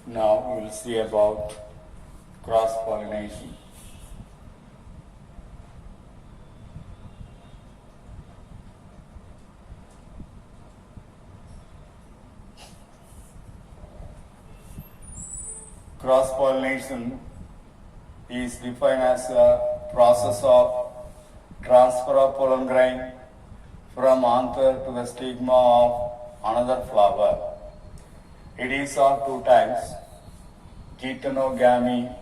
Now we will see about cross-pollination. Cross-pollination is defined as a process of transfer of pollen grain from anther to the stigma of another flower. It is of two types, geitonogamy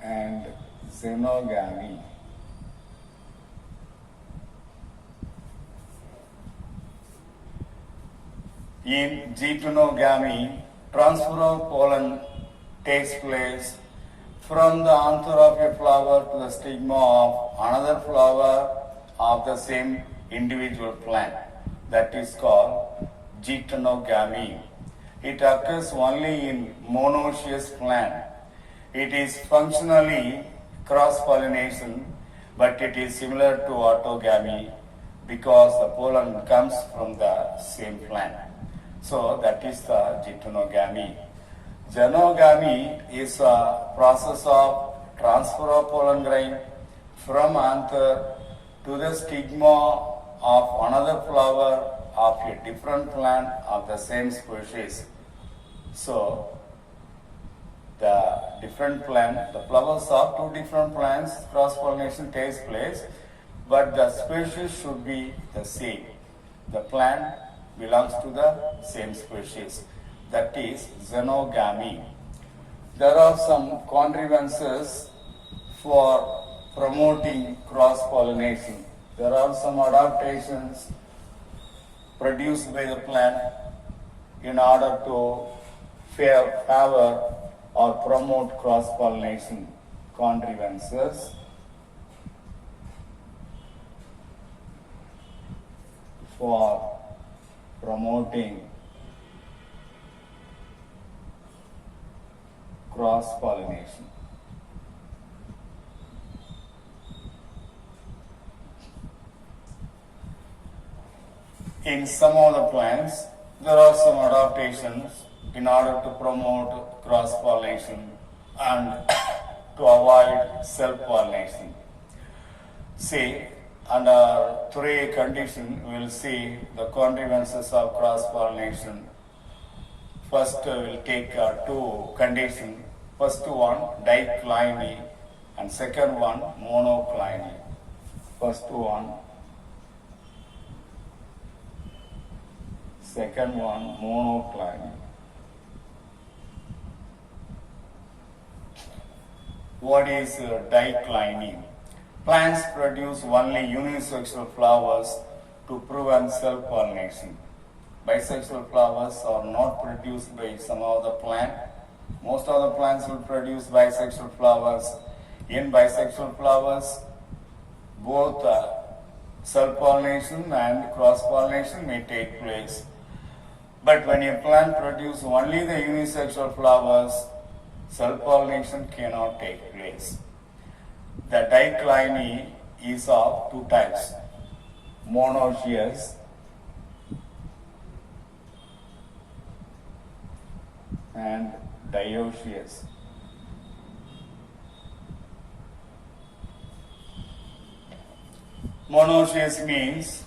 and xenogamy. In geitonogamy, transfer of pollen takes place from the anther of a flower to the stigma of another flower of the same individual plant. That is called geitonogamy. It occurs only in monoecious plant. It is functionally cross-pollination, but it is similar to autogamy because the pollen comes from the same plant. So that is the geitonogamy. Xenogamy is a process of transfer of pollen grain from anther to the stigma of another flower of a different plant of the same species. So the different plant, the flowers of two different plants, cross-pollination takes place, but the species should be the same. The plant belongs to the same species. That is xenogamy. There are some contrivances for promoting cross-pollination. There are some adaptations produced by the plant in order to favor or promote cross-pollination. Contrivances for promoting cross-pollination. In some of the plants, there are some adaptations in order to promote cross-pollination and to avoid self-pollination. See, under 3 conditions, we will see the contrivances of cross-pollination. First, we will take 2 conditions. First one, dicliny, and second one, monocliny. First one, second one, monocliny. What is dicliny? Plants produce only unisexual flowers to prevent self-pollination. Bisexual flowers are not produced by some of the plant. Most of the plants will produce bisexual flowers. In bisexual flowers, both self-pollination and cross-pollination may take place. But when a plant produces only the unisexual flowers, self-pollination cannot take place. The dicliny is of 2 types, monoecious and dioecious. Monoecious means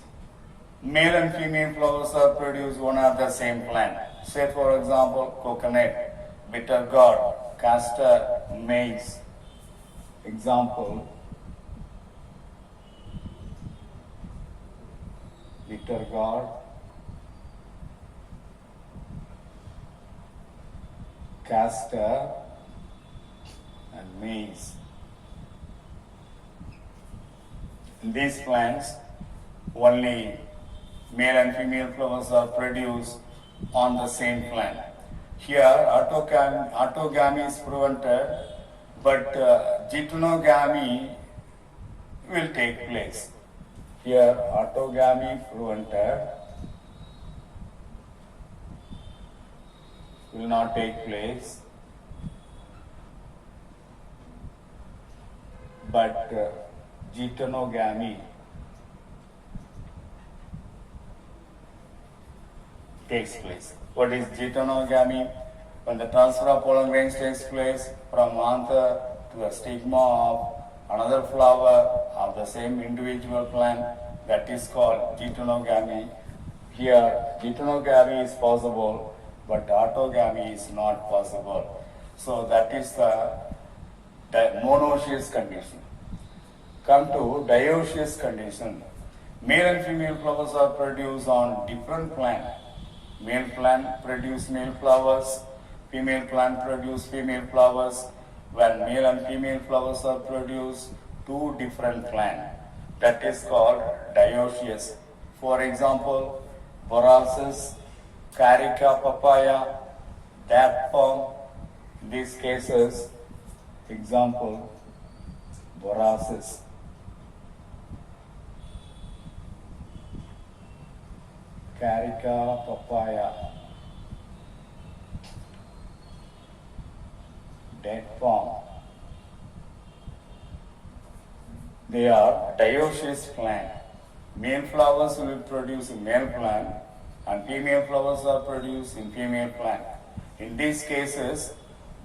male and female flowers are produced one of the same plant. Say for example, coconut, bitter gourd, castor, maize. Example, bitter gourd, castor and maize. In these plants, only male and female flowers are produced on the same plant. Here, autogamy is prevented, but geitonogamy will take place. Here, autogamy prevented, will not take place, but geitonogamy takes place. What is geitonogamy? When the transfer of pollen grains takes place from anther to the stigma of another flower of the same individual plant, that is called geitonogamy. Here, geitonogamy is possible, but autogamy is not possible. So that is the monoecious condition. Come to dioecious condition. Male and female flowers are produced on different plants. Male plant produce male flowers, female plant produce female flowers. When male and female flowers are produced, two different plants. That is called dioecious. For example, Borassus, Carica papaya, date palm. In these cases, example, Borassus. Carica papaya, date palm. They are dioecious plant. Male flowers will produce in male plant and female flowers are produced in female plant. In these cases,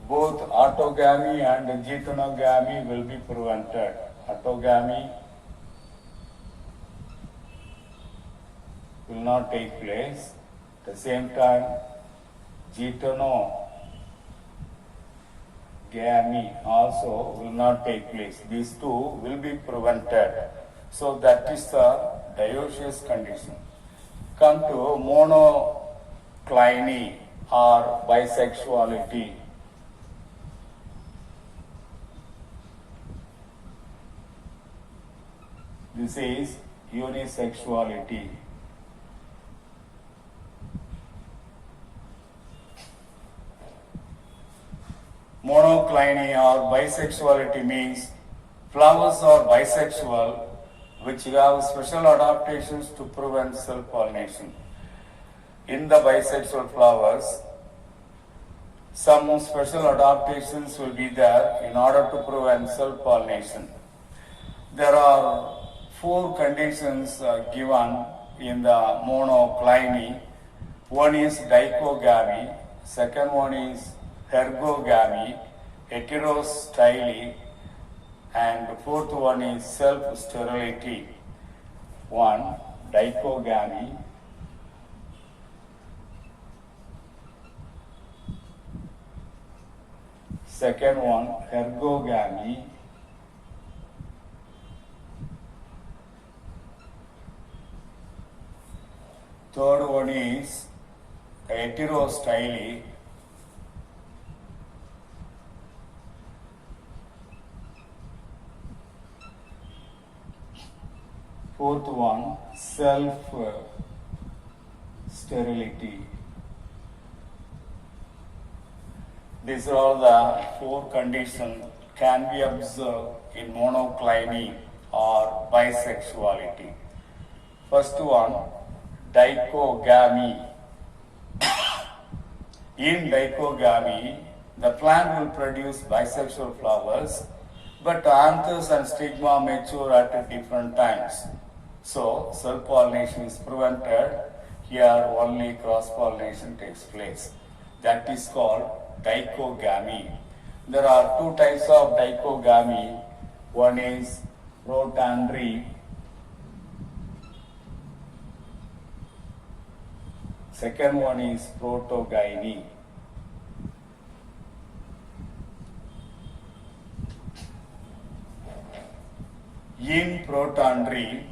both autogamy and geitonogamy will be prevented. Autogamy will not take place. At the same time, geitonogamy also will not take place. These two will be prevented. So that is the dioecious condition. Come to monocliny or bisexuality. This is unisexuality. Monocliny or bisexuality means flowers are bisexual which have special adaptations to prevent self-pollination. In the bisexual flowers, some special adaptations will be there in order to prevent self-pollination. There are 4 conditions given in the monocliny. One is dichogamy, second one is ergogamy, heterostyly, and fourth one is self-sterility. 1. Dichogamy. Second one, ergogamy. Third one is heterostyly. Fourth one, self-sterility. These are all the 4 conditions can be observed in monocliny or bisexuality. First one, dichogamy. In dichogamy, the plant will produce bisexual flowers, but anthers and stigma mature at different times. So, self-pollination is prevented. Here, only cross-pollination takes place. That is called dichogamy. There are 2 types of dichogamy. One is protandry. Second one is protogyny. In protandry,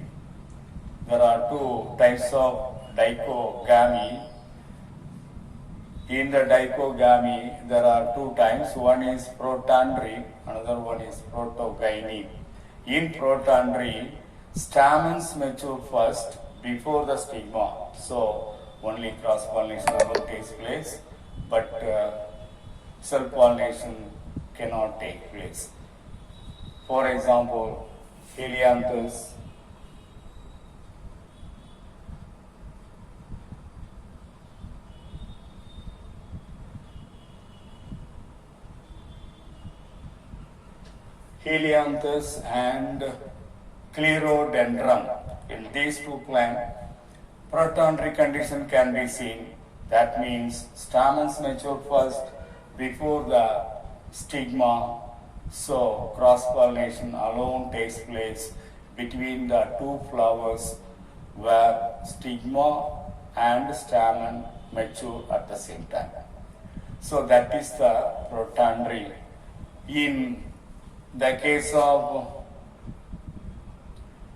there are 2 types of dichogamy. In the dichogamy, there are 2 types. One is protandry, another one is protogyny. In protandry, stamens mature first before the stigma. So, only cross-pollination takes place, but self-pollination cannot take place. For example, Helianthus, and Clerodendron. In these 2 plants, protandry condition can be seen. That means stamens mature first before the stigma. So cross-pollination alone takes place between the two flowers where stigma and stamen mature at the same time. So that is the protandry. In the case of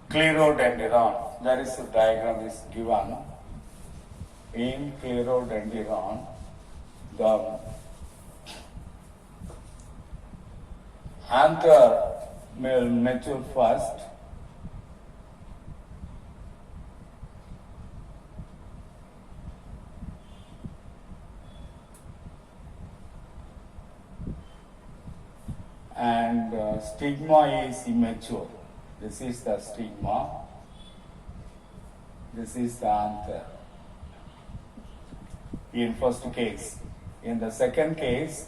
Clerodendron, there is a diagram is given. In Clerodendron, the anther will mature first, and stigma is immature. This is the stigma. This is the anther. In first case. In the second case,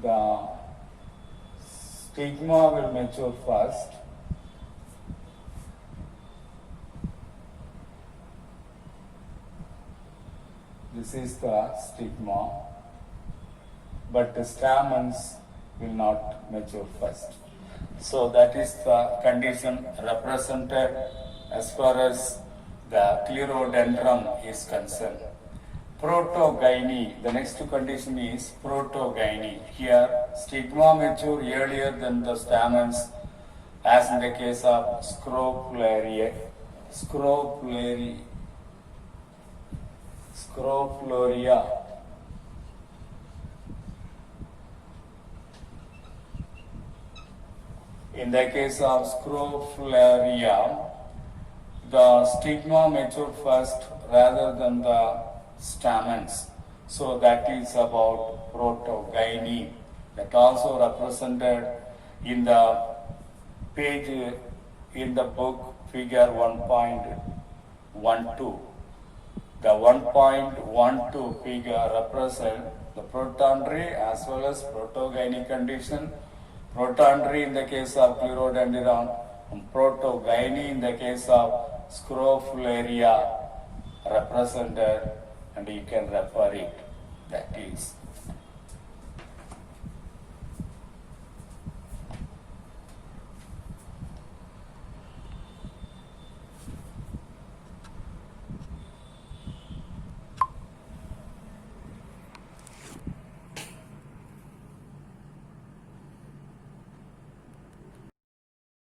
the stigma will mature first. This is the stigma, but the stamens will not mature first. So that is the condition represented as far as the Clerodendron is concerned. Protogyny, the next condition is protogyny. Here, stigma mature earlier than the stamens, as in the case of Scrophularia. In the case of Scrophularia, the stigma mature first rather than the stamens. So that is about protogyny. That also represented in the page in the book figure 1.12. The 1.12 figure represents the protandry as well as protogyny condition. Protandry in the case of Clerodendron, and protogyny in the case of Scrophularia represented, and you can refer it. That is